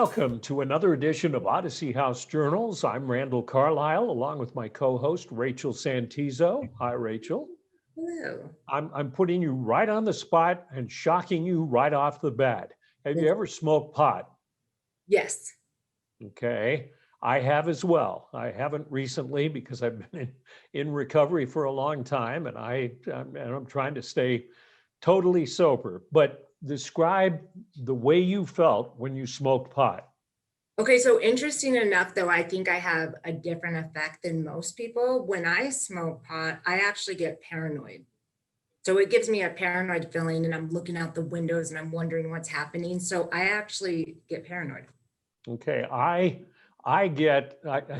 Welcome to another edition of Odyssey House Journals. I'm Randall Carlisle, along with my co-host, Rachel Santizo. Hi, Rachel. Hello. I'm putting you right on the spot and shocking you right off the bat. Have you ever smoked pot? Yes. Okay, I have as well. I haven't recently because I've been in recovery for a long time, and I'm trying to stay totally sober. But describe the way you felt when you smoked pot. Okay, so interesting enough, though, I think I have a different effect than most people. When I smoke pot, I actually get paranoid. So it gives me a paranoid feeling, and I'm looking out the windows and I'm wondering what's happening. So I actually get paranoid. Okay, I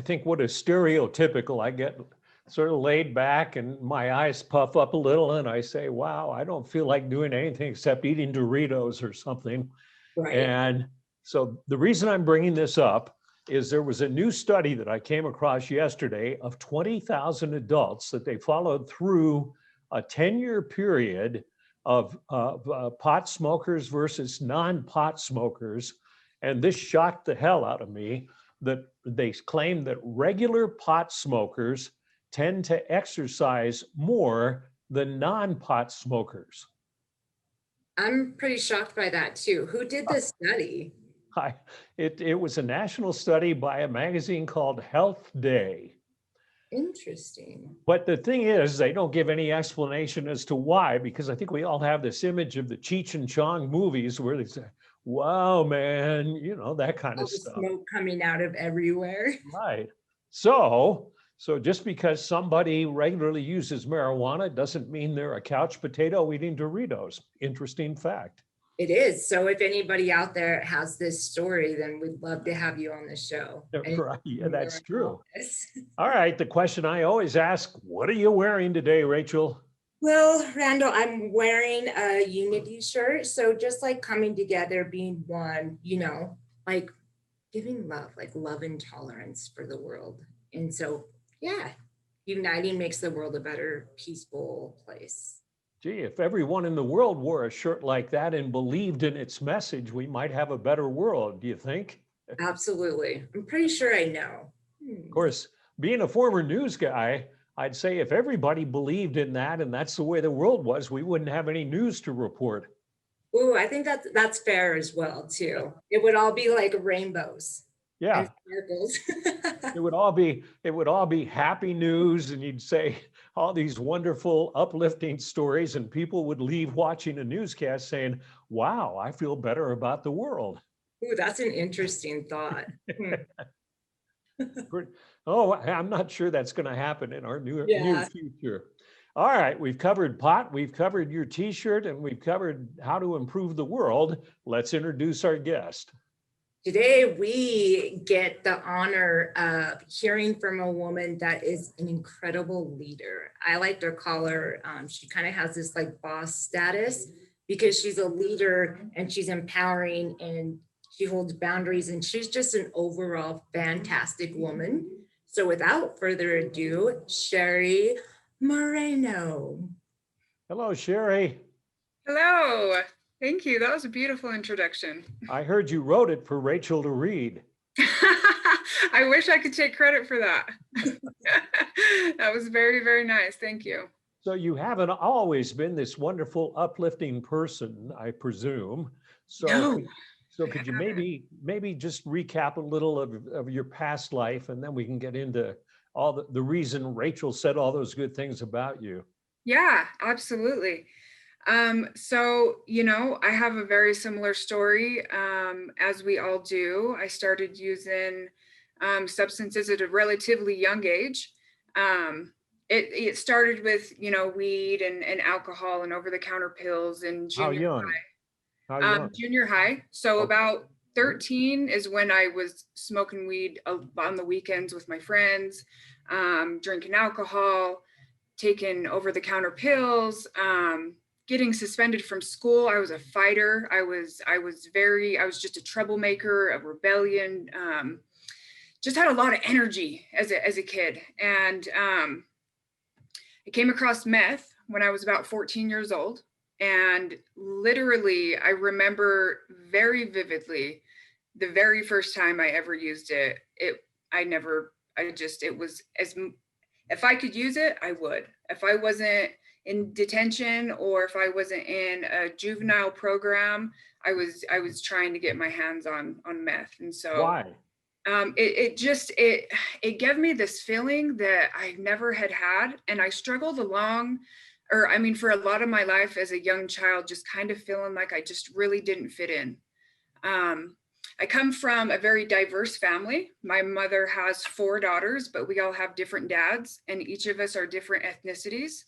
think what is stereotypical, I get sort of laid back and my eyes puff up a little and I say, wow, I don't feel like doing anything except eating Doritos or something. Right. And so the reason I'm bringing this up is there was a new study that I came across yesterday of 20,000 adults that they followed through a 10-year period of pot smokers versus non-pot smokers. And this shocked the hell out of me that they claim that regular pot smokers tend to exercise more than non-pot smokers. I'm pretty shocked by that too. Who did this study? It was a national study by a magazine called Health Day. Interesting. But the thing is, they don't give any explanation as to why, because I think we all have this image of the Cheech and Chong movies where they say, wow, man, you know, that kind All of the stuff. smoke coming out of everywhere. Right. So just because somebody regularly uses marijuana doesn't mean they're a couch potato eating Doritos. Interesting fact. It is. So if anybody out there has this story, then we'd love to have you on the show. Right. Yeah, that's true. This. All right. The question I always ask, what are you wearing today, Rachel? Well, Randall, I'm wearing a unity shirt. So just like coming together, being one, like giving love, like love and tolerance for the world. And so, yeah, uniting makes the world a better, peaceful place. Gee, if everyone in the world wore a shirt like that and believed in its message, we might have a better world, do you think? Absolutely. I'm pretty sure I know. Of course, being a former news guy, I'd say if everybody believed in that and that's the way the world was, we wouldn't have any news to report. Ooh, I think that's fair as well, too. It would all be like rainbows. Yeah. And sparkles. It would all be happy news, and you'd say all these wonderful, uplifting stories, and people would leave watching a newscast saying, wow, I feel better about the world. Ooh, that's an interesting thought. Oh, I'm not sure that's going to happen in our near future. All right, we've covered pot, we've covered your t-shirt, and we've covered how to improve the world. Let's introduce our guest. Today, we get the honor of hearing from a woman that is an incredible leader. I like to call her, she kind of has this like boss status because she's a leader and she's empowering and she holds boundaries and she's just an overall fantastic woman. So without further ado, Sherry Moreno. Hello, Sherry. Hello. Thank you. That was a beautiful introduction. I heard you wrote it for Rachel to read. I wish I could take credit for that. That was very, very nice. Thank you. So you haven't always been this wonderful, uplifting person, I presume. So could you maybe just recap a little of your past life, and then we can get into all the reason Rachel said all those good things about you. Yeah, absolutely. So, I have a very similar story, as we all do. I started using substances at a relatively young age. It started with, weed and alcohol and over-the-counter pills in junior high. Junior high. So about 13 is when I was smoking weed on the weekends with my friends, drinking alcohol, taking over-the-counter pills, getting suspended from school. I was a fighter. I was just a troublemaker, a rebellion, just had a lot of energy as a kid. And I came across meth when I was about 14 years old. And literally, I remember very vividly the very first time I ever used it, it was if I could use it, I would. If I wasn't in detention or if I wasn't in a juvenile program, I was trying to get my hands on meth. And so Why? it gave me this feeling that I never had. And I struggled along, or I mean, for a lot of my life as a young child, just kind of feeling like I just really didn't fit in. I come from a very diverse family. My mother has 4 daughters, but we all have different dads, and each of us are different ethnicities.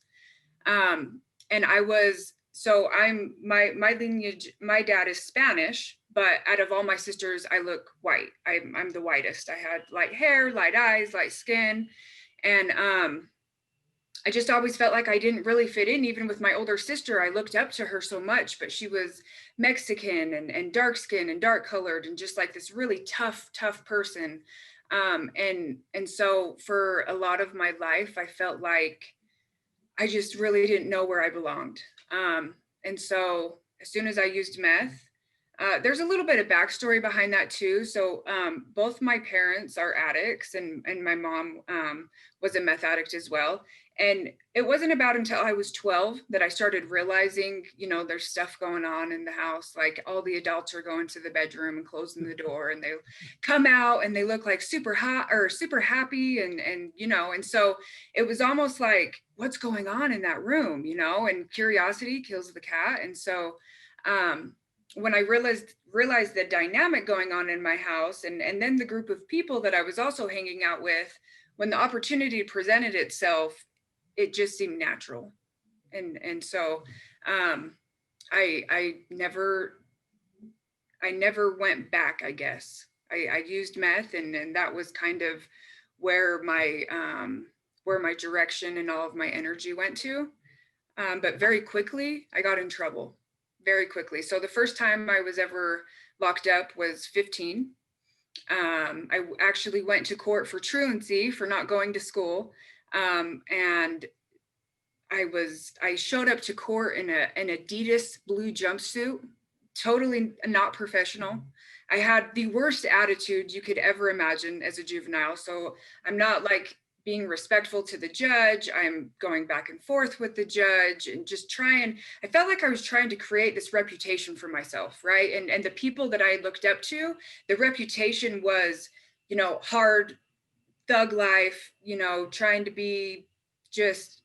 And my lineage, my dad is Spanish, but out of all my sisters, I look white. I'm the whitest. I had light hair, light eyes, light skin. And I just always felt like I didn't really fit in. Even with my older sister, I looked up to her so much, but she was Mexican and dark skinned and dark colored and just like this really tough person. And so for a lot of my life, I felt like I just really didn't know where I belonged. And so as soon as I used meth, there's a little bit of backstory behind that too. So both my parents are addicts, and my mom was a meth addict as well. And it wasn't about until I was 12 that I started realizing, there's stuff going on in the house. Like all the adults are going to the bedroom and closing the door, and they come out and they look like super hot or super happy. And so it was almost like, what's going on in that room, and curiosity kills the cat. And so when I realized the dynamic going on in my house, and then the group of people that I was also hanging out with, when the opportunity presented itself, it just seemed natural. And so I never went back, I guess. I used meth, and that was kind of where my direction and all of my energy went to. But very quickly, I got in trouble. Very quickly. So the first time I was ever locked up was 15. I actually went to court for truancy, for not going to school. And I showed up to court in an Adidas blue jumpsuit, totally not professional. I had the worst attitude you could ever imagine as a juvenile. So I'm not like being respectful to the judge. I'm going back and forth with the judge and just I felt like I was trying to create this reputation for myself, right? And the people that I looked up to, the reputation was, hard thug life, trying to be just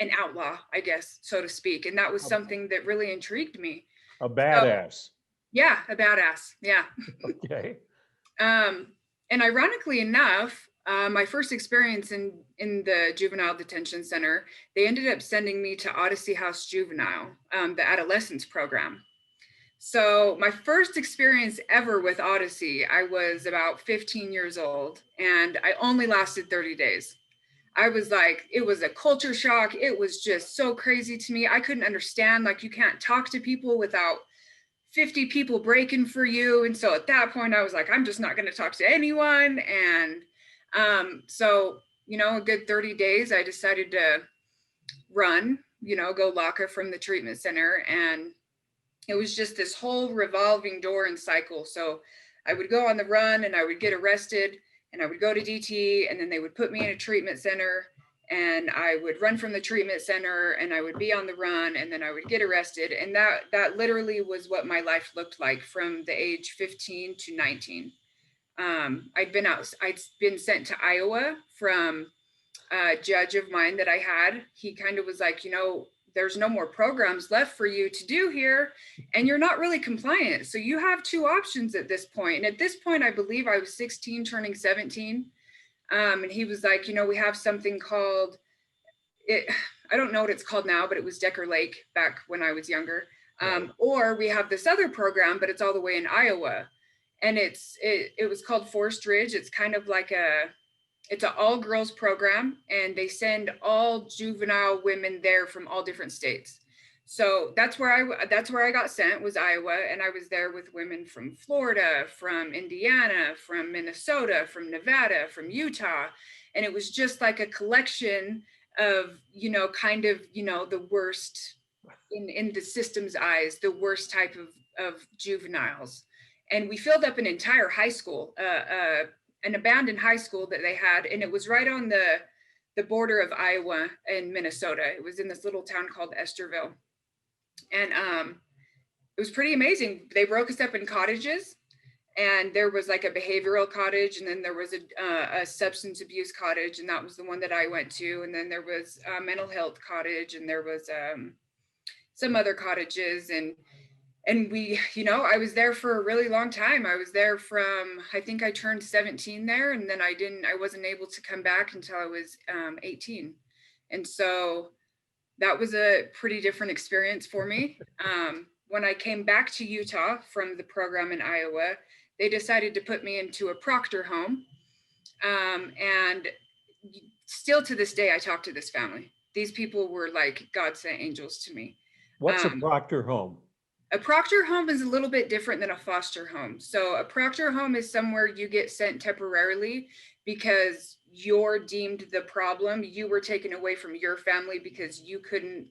an outlaw, I guess, so to speak. And that was something that really intrigued me. A badass. Yeah, a badass. Yeah. Okay. And ironically enough, my first experience in the juvenile detention center, they ended up sending me to Odyssey House Juvenile, the adolescence program. So my first experience ever with Odyssey, I was about 15 years old, and I only lasted 30 days. I was like, it was a culture shock. It was just so crazy to me. I couldn't understand, like, you can't talk to people without 50 people breaking for you. And so at that point, I was like, I'm just not going to talk to anyone. And so, a good 30 days, I decided to run, go lock up from the treatment center. And it was just this whole revolving door and cycle. So I would go on the run and I would get arrested and I would go to DT, and then they would put me in a treatment center, and I would run from the treatment center and I would be on the run, and then I would get arrested. And that literally was what my life looked like from the age 15 to 19. I'd been sent to Iowa from a judge of mine that I had. He kind of was like, there's no more programs left for you to do here, and you're not really compliant. So you have 2 options at this point. And at this point, I believe I was 16, turning 17. And he was like, we have something called it. I don't know what it's called now, but it was Decker Lake back when I was younger. Or we have this other program, but it's all the way in Iowa. And it was called Forest Ridge. It's kind of like it's an all girls program, and they send all juvenile women there from all different states. So that's where I got sent, was Iowa. And I was there with women from Florida, from Indiana, from Minnesota, from Nevada, from Utah. And it was just like a collection of, the worst in the system's eyes, the worst type of juveniles. And we filled up an entire high school, an abandoned high school that they had. And it was right on the border of Iowa and Minnesota. It was in this little town called Esterville. And it was pretty amazing. They broke us up in cottages, and there was like a behavioral cottage, and then there was a substance abuse cottage, and that was the one that I went to. And then there was a mental health cottage, and there was some other cottages. And we, I was there for a really long time. I was there from, I think I turned 17 there, and then I wasn't able to come back until I was 18. And so that was a pretty different experience for me. When I came back to Utah from the program in Iowa, they decided to put me into a Proctor home. And still to this day, I talk to this family. These people were like God sent angels to me. What's a Proctor home? A Proctor home is a little bit different than a foster home. So a Proctor home is somewhere you get sent temporarily because you're deemed the problem. You were taken away from your family because you couldn't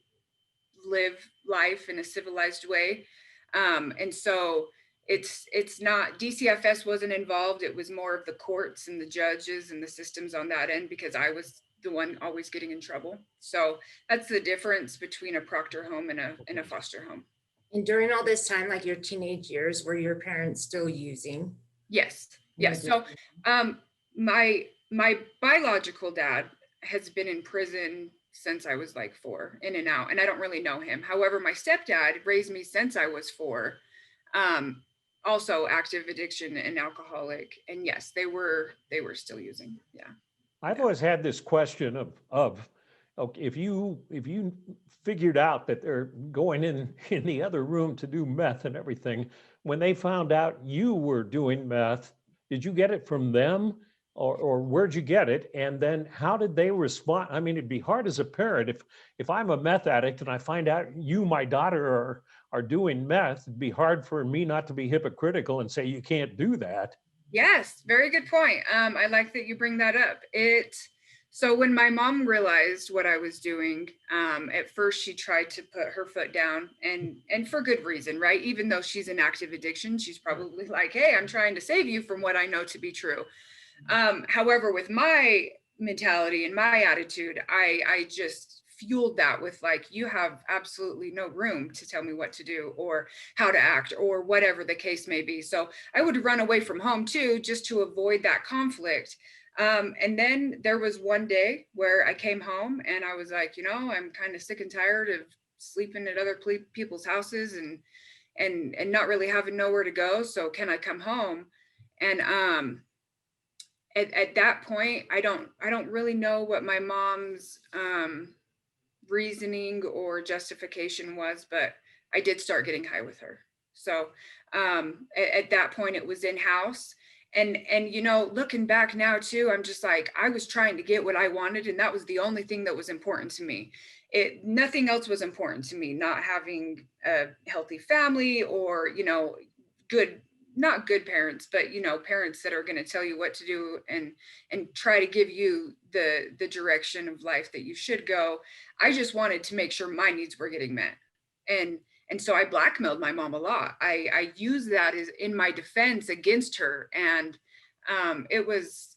live life in a civilized way. And so it's not, DCFS wasn't involved. It was more of the courts and the judges and the systems on that end, because I was the one always getting in trouble. So that's the difference between a Proctor home and a foster home. And during all this time, like your teenage years, were your parents still using? Yes. Yes. So my biological dad has been in prison since I was like 4, in and out, and I don't really know him. However, my stepdad raised me since I was 4, also active addiction and alcoholic. And yes, they were still using. Yeah. I've always had this question of okay, if you figured out that they're going in the other room to do meth and everything, when they found out you were doing meth, did you get it from them, or where'd you get it? And then how did they respond? I mean, it'd be hard as a parent if I'm a meth addict and I find out you, my daughter, are doing meth, it'd be hard for me not to be hypocritical and say you can't do that. Yes, very good point. I like that you bring that up. So when my mom realized what I was doing, at first she tried to put her foot down, and for good reason, right? Even though she's in active addiction, she's probably like, hey, I'm trying to save you from what I know to be true. However, with my mentality and my attitude, I just fueled that with like, you have absolutely no room to tell me what to do or how to act or whatever the case may be. So I would run away from home too, just to avoid that conflict. And then there was one day where I came home and I was like, I'm kind of sick and tired of sleeping at other people's houses and not really having nowhere to go. So can I come home? And at that point, I don't really know what my mom's reasoning or justification was, but I did start getting high with her. So at that point, it was in-house. And looking back now too, I'm just like, I was trying to get what I wanted, and that was the only thing that was important to me. Nothing else was important to me, not having a healthy family or, not good parents, but, parents that are going to tell you what to do and try to give you the direction of life that you should go. I just wanted to make sure my needs were getting met. And so I blackmailed my mom a lot. I used that as in my defense against her. And it was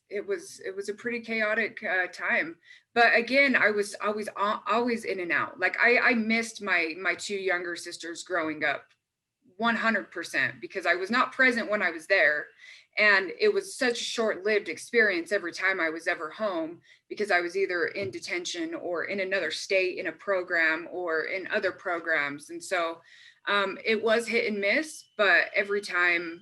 a pretty chaotic time. But again, I was always in and out. Like I missed my 2 younger sisters growing up 100%, because I was not present when I was there. And it was such a short-lived experience every time I was ever home, because I was either in detention or in another state in a program or in other programs. And so it was hit and miss, but every time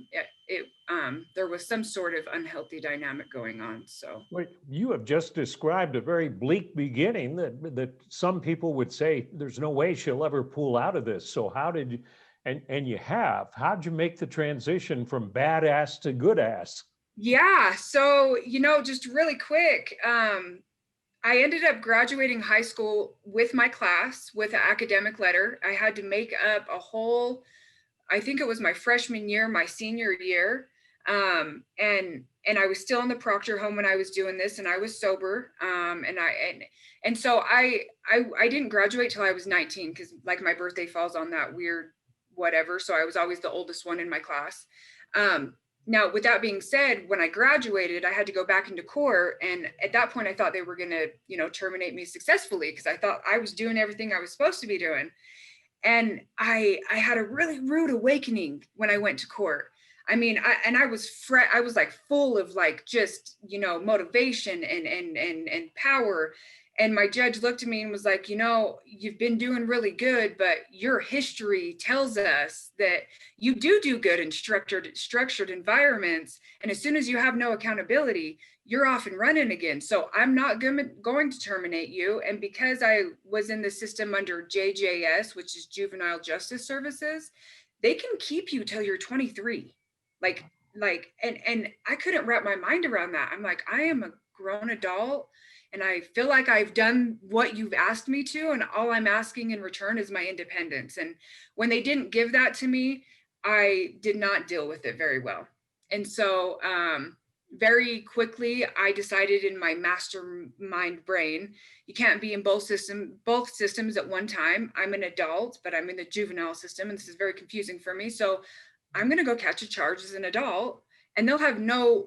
there was some sort of unhealthy dynamic going on. So Wait, you have just described a very bleak beginning that some people would say there's no way she'll ever pull out of this. So how did you, and you have, how'd you make the transition from badass to good ass? yeah, so just really quick, I ended up graduating high school with my class with an academic letter. I had to make up a whole, I think it was my freshman year, my senior year. And I was still in the Proctor home when I was doing this, and I was sober. And so I didn't graduate till I was 19, because like my birthday falls on that weird whatever. So I was always the oldest one in my class. Now, with that being said, when I graduated, I had to go back into court. And at that point, I thought they were going to, terminate me successfully because I thought I was doing everything I was supposed to be doing. And I had a really rude awakening when I went to court. I mean, I was like full of like just, motivation and power. And my judge looked at me and was like, you've been doing really good, but your history tells us that you do good in structured environments. And as soon as you have no accountability, you're off and running again. So I'm not going to terminate you. And because I was in the system under JJS, which is Juvenile Justice Services, they can keep you till you're 23. And I couldn't wrap my mind around that. I'm like, I am a grown adult and I feel like I've done what you've asked me to, and all I'm asking in return is my independence. And when they didn't give that to me, I did not deal with it very well. And so very quickly, I decided in my mastermind brain, you can't be in both systems at one time. I'm an adult, but I'm in the juvenile system, and this is very confusing for me. So I'm going to go catch a charge as an adult, and they'll have no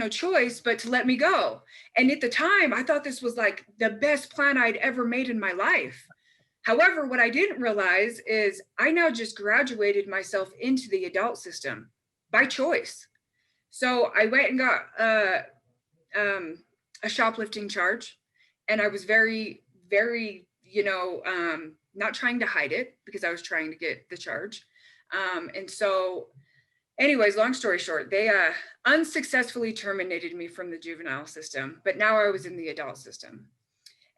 choice but to let me go. And at the time, I thought this was like the best plan I'd ever made in my life. However, what I didn't realize is I now just graduated myself into the adult system by choice. So I went and got a shoplifting charge, and I was very, very, not trying to hide it because I was trying to get the charge. And so anyways, long story short, they unsuccessfully terminated me from the juvenile system, but now I was in the adult system.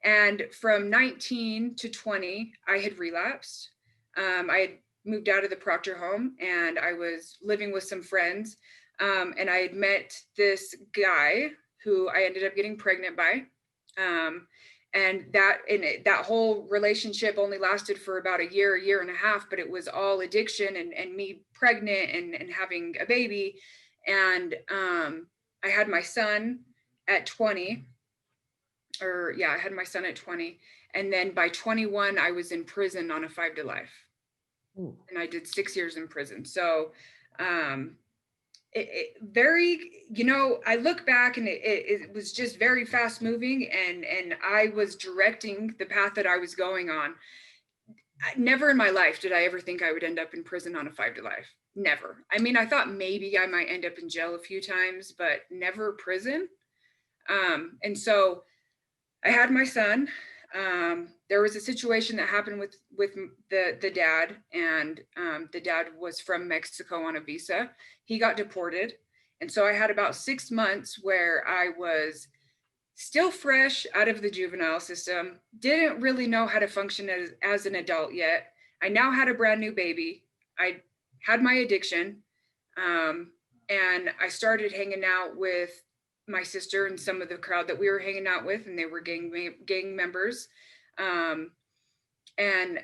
And from 19 to 20, I had relapsed. I had moved out of the Proctor home and I was living with some friends. And I had met this guy who I ended up getting pregnant by. And that whole relationship only lasted for about a year and a half, but it was all addiction and me pregnant and having a baby. And I had my son at 20, I had my son at 20. And then by 21, I was in prison on a 5 to life. Ooh. And I did 6 years in prison. So I look back and it was just very fast moving, and I was directing the path that I was going on. Never in my life did I ever think I would end up in prison on a 5 to life. Never. I mean, I thought maybe I might end up in jail a few times, but never prison. And so I had my son. There was a situation that happened with the dad, and the dad was from Mexico on a visa. He got deported. And so I had about 6 months where I was still fresh out of the juvenile system, didn't really know how to function as an adult yet. I now had a brand new baby. I had my addiction, and I started hanging out with my sister and some of the crowd that we were hanging out with, and they were gang members. And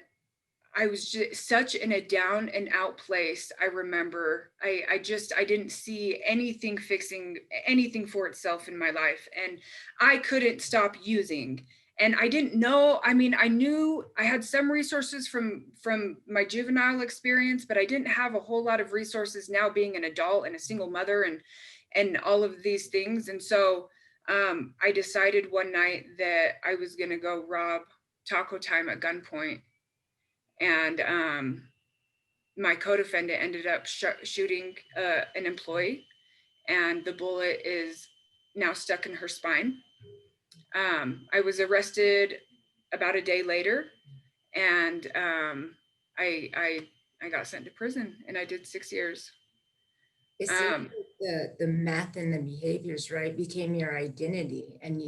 I was just such in a down and out place. I remember I didn't see anything fixing anything for itself in my life, and I couldn't stop using. And I didn't know, I mean, I knew I had some resources from my juvenile experience, but I didn't have a whole lot of resources now being an adult and a single mother and all of these things. And so I decided one night that I was going to go rob Taco Time at gunpoint. And my co-defendant ended up shooting an employee, and the bullet is now stuck in her spine. I was arrested about a day later, and I got sent to prison, and I did 6 years. It seems like the meth and the behaviors, right, became your identity, and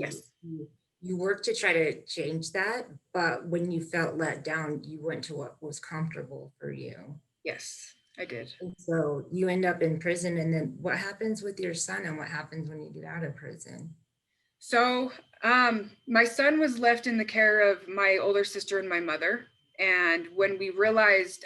you worked to try to change that, but when you felt let down, you went to what was comfortable for you. Yes, I did. And so you end up in prison, and then what happens with your son, and what happens when you get out of prison? So my son was left in the care of my older sister and my mother. And when we realized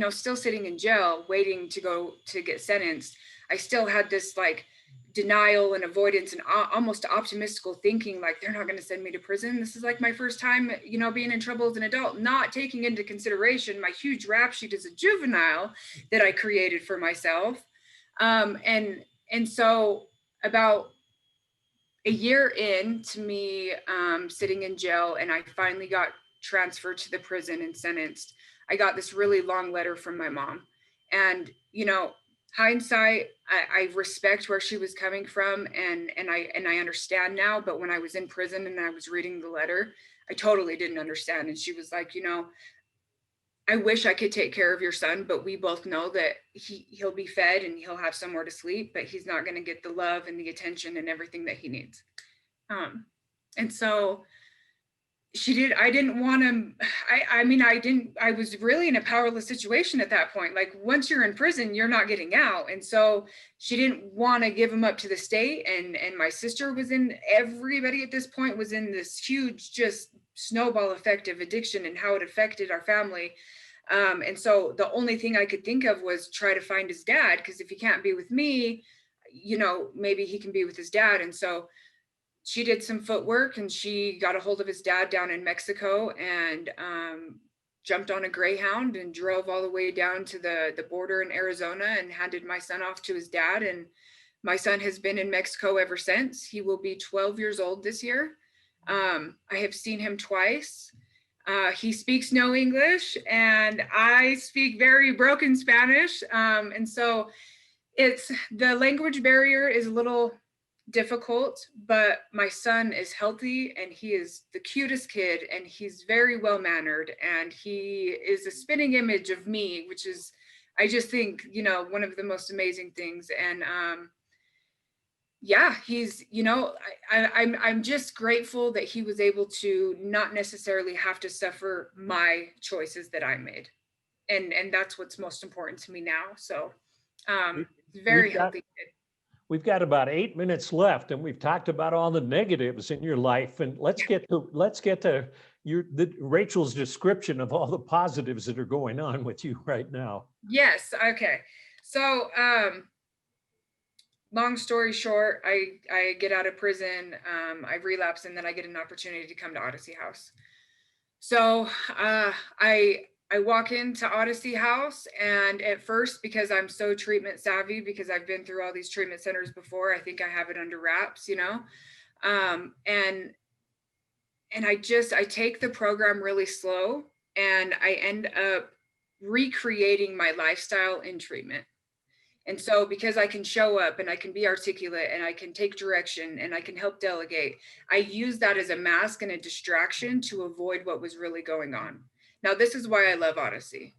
still sitting in jail, waiting to go to get sentenced, I still had this like denial and avoidance and almost optimistical thinking, like they're not going to send me to prison. This is like my first time, being in trouble as an adult, not taking into consideration my huge rap sheet as a juvenile that I created for myself. And so about a year into me sitting in jail, and I finally got transferred to the prison and sentenced, I got this really long letter from my mom. And, you know, hindsight, I respect where she was coming from, and I understand now. But when I was in prison and I was reading the letter, I totally didn't understand. And she was like, you know, I wish I could take care of your son, but we both know that he'll be fed and he'll have somewhere to sleep, but he's not going to get the love and the attention and everything that he needs. And so I didn't want to, I was really in a powerless situation at that point. Like, once you're in prison, you're not getting out. And so she didn't want to give him up to the state. And my sister was everybody at this point was in this huge, just snowball effect of addiction and how it affected our family. And so the only thing I could think of was try to find his dad, because if he can't be with me, you know, maybe he can be with his dad. And so she did some footwork and she got a hold of his dad down in Mexico, and jumped on a Greyhound and drove all the way down to the border in Arizona and handed my son off to his dad. And my son has been in Mexico ever since. He will be 12 years old this year. I have seen him twice. He speaks no English, and I speak very broken Spanish. And so the language barrier is a little difficult, but my son is healthy, and he is the cutest kid, and he's very well mannered, and he is a spitting image of me, which is, I just think, you know, one of the most amazing things. And yeah, he's, you know, I'm just grateful that he was able to not necessarily have to suffer my choices that I made, and that's what's most important to me now. So very healthy kid. We've got about 8 minutes left, and we've talked about all the negatives in your life. And let's get to Rachel's description of all the positives that are going on with you right now. Yes. Okay. So, long story short, I get out of prison, I relapse, and then I get an opportunity to come to Odyssey House. So I walk into Odyssey House, and at first, because I'm so treatment savvy, because I've been through all these treatment centers before, I think I have it under wraps, you know, and I take the program really slow, and I end up recreating my lifestyle in treatment. And so because I can show up and I can be articulate and I can take direction and I can help delegate, I use that as a mask and a distraction to avoid what was really going on. Now, this is why I love Odyssey,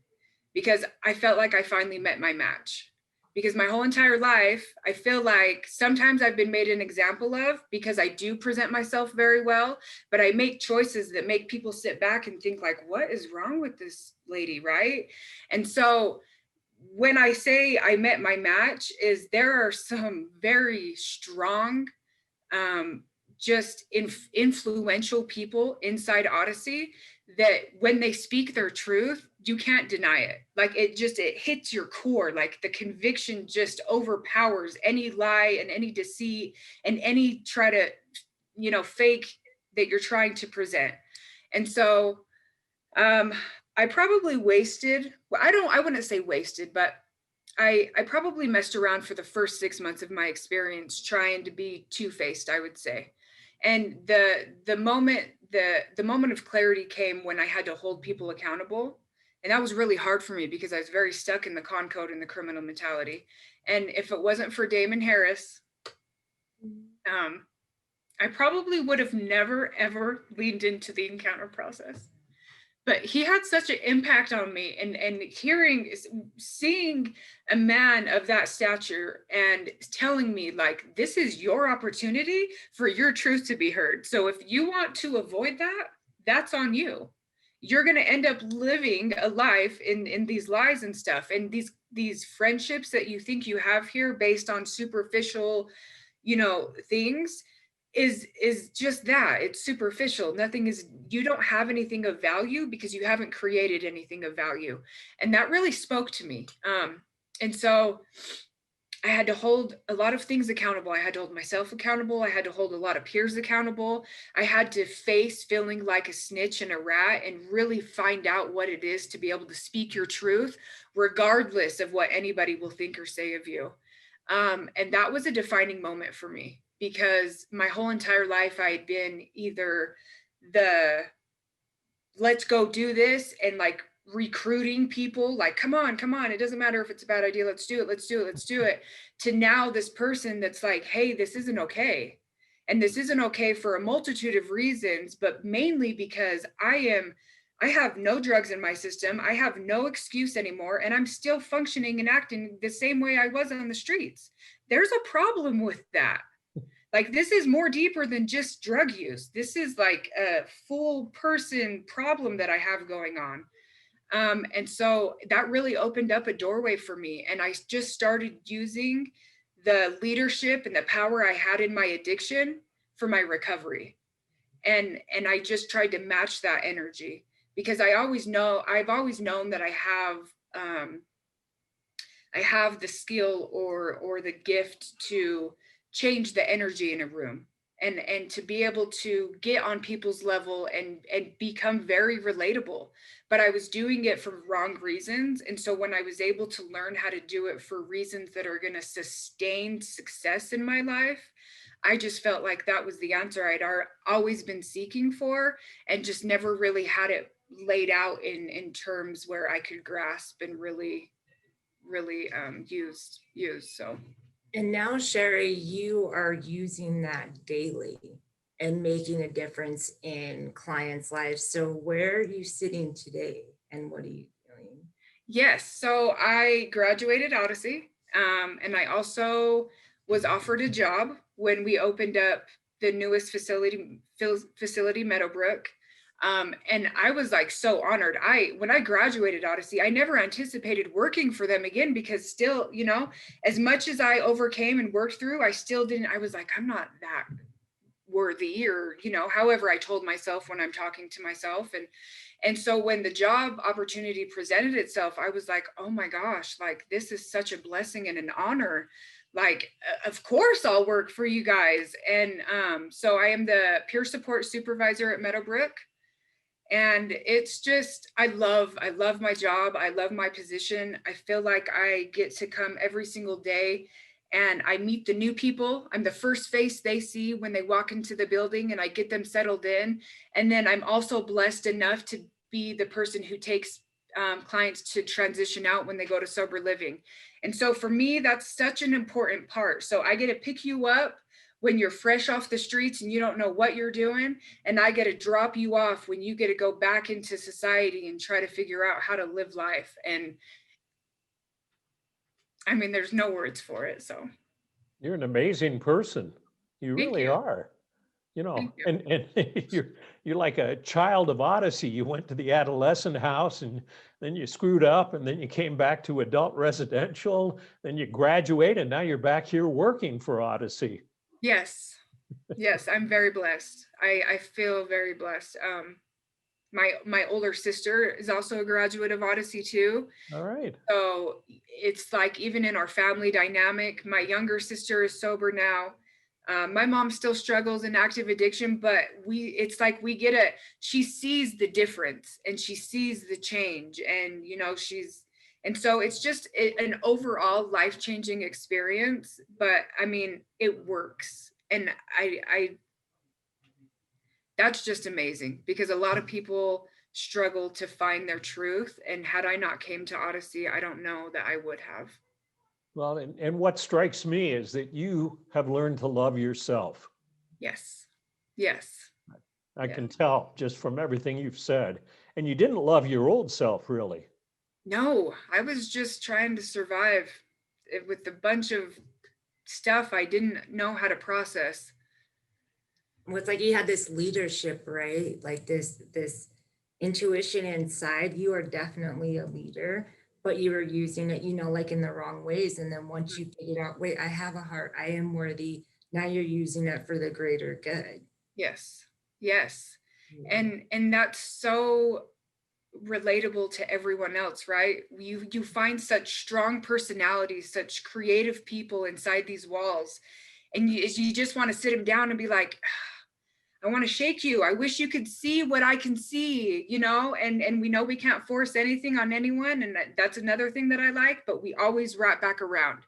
because I felt like I finally met my match. Because my whole entire life, I feel like sometimes I've been made an example of, because I do present myself very well, but I make choices that make people sit back and think like, what is wrong with this lady, right? And so when I say I met my match, is there are some very strong, just influential people inside Odyssey that when they speak their truth, you can't deny it. Like it hits your core. Like the conviction just overpowers any lie and any deceit and any try to, you know, fake that you're trying to present. And so I probably wasted, I wouldn't say wasted, but I probably messed around for the first 6 months of my experience trying to be two-faced, I would say. And the moment of clarity came when I had to hold people accountable. And that was really hard for me because I was very stuck in the con code and the criminal mentality. And if it wasn't for Damon Harris, I probably would have never, ever leaned into the encounter process. But he had such an impact on me, and seeing a man of that stature and telling me like, this is your opportunity for your truth to be heard. So if you want to avoid that, that's on you. You're going to end up living a life in these lies and stuff. And these friendships that you think you have here based on superficial, you know, things is just that. It's superficial. You don't have anything of value because you haven't created anything of value. And that really spoke to me. And so I had to hold a lot of things accountable. I had to hold myself accountable. I had to hold a lot of peers accountable. I had to face feeling like a snitch and a rat and really find out what it is to be able to speak your truth, regardless of what anybody will think or say of you. And that was a defining moment for me, because my whole entire life I had been either the let's go do this and like recruiting people, like, come on, it doesn't matter if it's a bad idea, let's do it, to now this person that's like, hey, this isn't okay. And this isn't okay for a multitude of reasons, but mainly because I have no drugs in my system. I have no excuse anymore. And I'm still functioning and acting the same way I was on the streets. There's a problem with that. Like, this is more deeper than just drug use. This is like a full person problem that I have going on. And so that really opened up a doorway for me. And I just started using the leadership and the power I had in my addiction for my recovery. And I just tried to match that energy, because I've always known that I have the skill or the gift to change the energy in a room, and to be able to get on people's level and become very relatable. But I was doing it for wrong reasons. And so when I was able to learn how to do it for reasons that are going to sustain success in my life, I just felt like that was the answer I'd always been seeking for, and just never really had it laid out in terms where I could grasp and really use. So. And now, Sherry, you are using that daily and making a difference in clients' lives. So where are you sitting today and what are you doing? Yes, so I graduated Odyssey, and I also was offered a job when we opened up the newest facility, Meadowbrook. And I was like so honored. When I graduated Odyssey, I never anticipated working for them again, because still, as much as I overcame and worked through, I was like, I'm not that worthy, or, however I told myself when I'm talking to myself. And so when the job opportunity presented itself, I was like, oh my gosh, like, this is such a blessing and an honor. Like, of course I'll work for you guys. And so I am the peer support supervisor at Meadowbrook. And it's just, I love my job. I love my position. I feel like I get to come every single day and I meet the new people. I'm the first face they see when they walk into the building, and I get them settled in. And then I'm also blessed enough to be the person who takes clients to transition out when they go to sober living. And so for me, that's such an important part. So I get to pick you up when you're fresh off the streets and you don't know what you're doing. And I get to drop you off when you get to go back into society and try to figure out how to live life. And I mean, there's no words for it. So You're an amazing person. You Thank really you. are. Thank you. And you're like a child of Odyssey. You went to the adolescent house and then you screwed up, and then you came back to adult residential, then you graduated, and now you're back here working for Odyssey. Yes. Yes, I'm very blessed. I feel very blessed. My older sister is also a graduate of Odyssey too. All right. So it's like, even in our family dynamic, my younger sister is sober now. My mom still struggles in active addiction, but it's like she sees the difference and she sees the change, and and so it's just an overall life-changing experience. But I mean, it works. And I that's just amazing, because a lot of people struggle to find their truth. And had I not came to Odyssey, I don't know that I would have. Well, and what strikes me is that you have learned to love yourself. Yes. Yes. I Yeah. can tell just from everything you've said. And you didn't love your old self, really. No, I was just trying to survive with a bunch of stuff I didn't know how to process. Well, it's like you had this leadership, right? Like this intuition inside. You are definitely a leader, but you were using it, like in the wrong ways. And then once you figured out, wait, I have a heart, I am worthy. Now you're using it for the greater good. Yes. Yes. Yeah. And that's so relatable to everyone else, right? You find such strong personalities, such creative people inside these walls, and you just want to sit them down and be like, I want to shake you. I wish you could see what I can see, and we know we can't force anything on anyone. And that's another thing that I like, but we always wrap back around.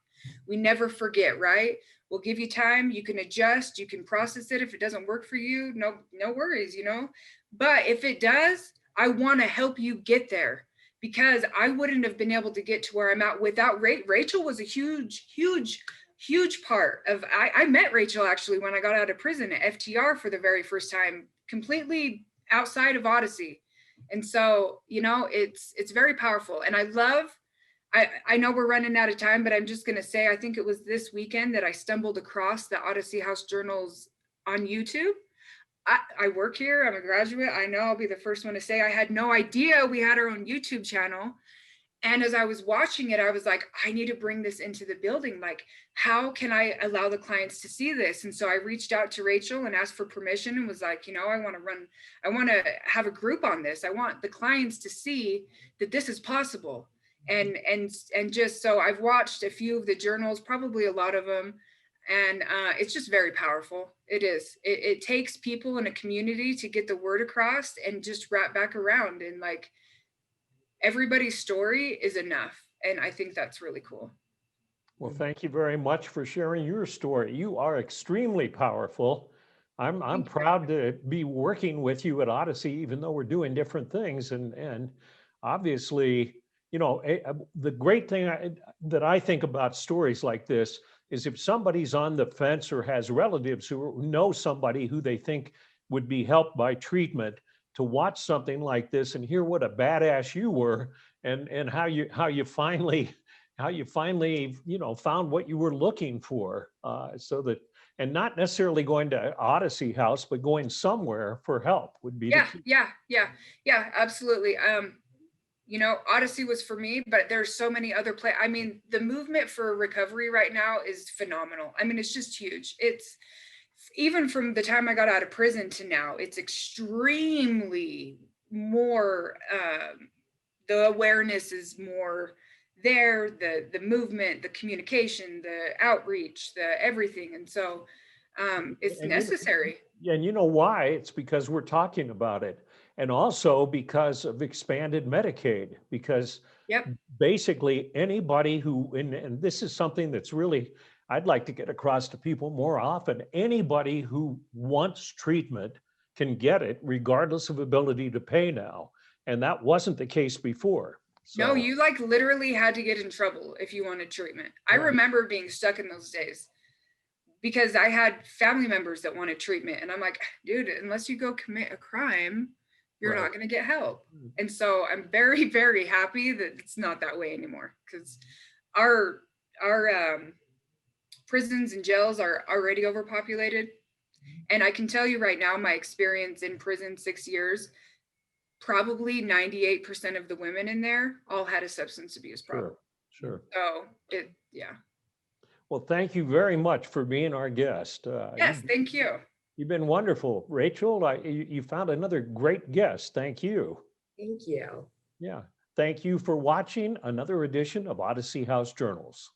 We never forget, right? We'll give you time, you can adjust, you can process it. If it doesn't work for you, no worries, you know? But if it does, I want to help you get there, because I wouldn't have been able to get to where I'm at without Rachel. Was a huge part of, I met Rachel actually when I got out of prison at FTR for the very first time, completely outside of Odyssey. And so, you know, it's very powerful. And I know we're running out of time, but I'm just going to say, I think it was this weekend that I stumbled across the Odyssey House Journals on YouTube. I work here. I'm a graduate. I know I'll be the first one to say I had no idea we had our own YouTube channel. And as I was watching it, I was like, I need to bring this into the building. Like, how can I allow the clients to see this? And so I reached out to Rachel and asked for permission and was like, you know, I want to have a group on this. I want the clients to see that this is possible. And just so I've watched a few of the journals, probably a lot of them. And it's just very powerful. It is. It takes people in a community to get the word across and just wrap back around. And like, everybody's story is enough. And I think that's really cool. Well, thank you very much for sharing your story. You are extremely powerful. I'm proud to be working with you at Odyssey, even though we're doing different things. And obviously, you know, the great thing that I think about stories like this is if somebody's on the fence or has relatives who know somebody who they think would be helped by treatment, to watch something like this and hear what a badass you were, and how you finally you know found what you were looking for, so that, and not necessarily going to Odyssey House, but going somewhere for help would be yeah, absolutely. You know, Odyssey was for me, but there's so many other I mean, the movement for recovery right now is phenomenal. I mean, it's just huge. It's even from the time I got out of prison to now, it's extremely more, the awareness is more there, the movement, the communication, the outreach, the everything. And so it's necessary. And you know why? It's because we're talking about it. And also because of expanded Medicaid, because basically anybody who, and this is something that's really, I'd like to get across to people more often, anybody who wants treatment can get it regardless of ability to pay now. And that wasn't the case before. So, no, you like literally had to get in trouble if you wanted treatment. I remember being stuck in those days because I had family members that wanted treatment. And I'm like, dude, unless you go commit a crime, you're not going to get help. And so I'm very, very happy that it's not that way anymore, because our prisons and jails are already overpopulated. And I can tell you right now, my experience in prison, 6 years, probably 98% of the women in there all had a substance abuse problem. Sure. So Well, thank you very much for being our guest. Yes, thank you. You've been wonderful. Rachel, you found another great guest. Thank you. Thank you. Yeah. Thank you for watching another edition of Odyssey House Journals.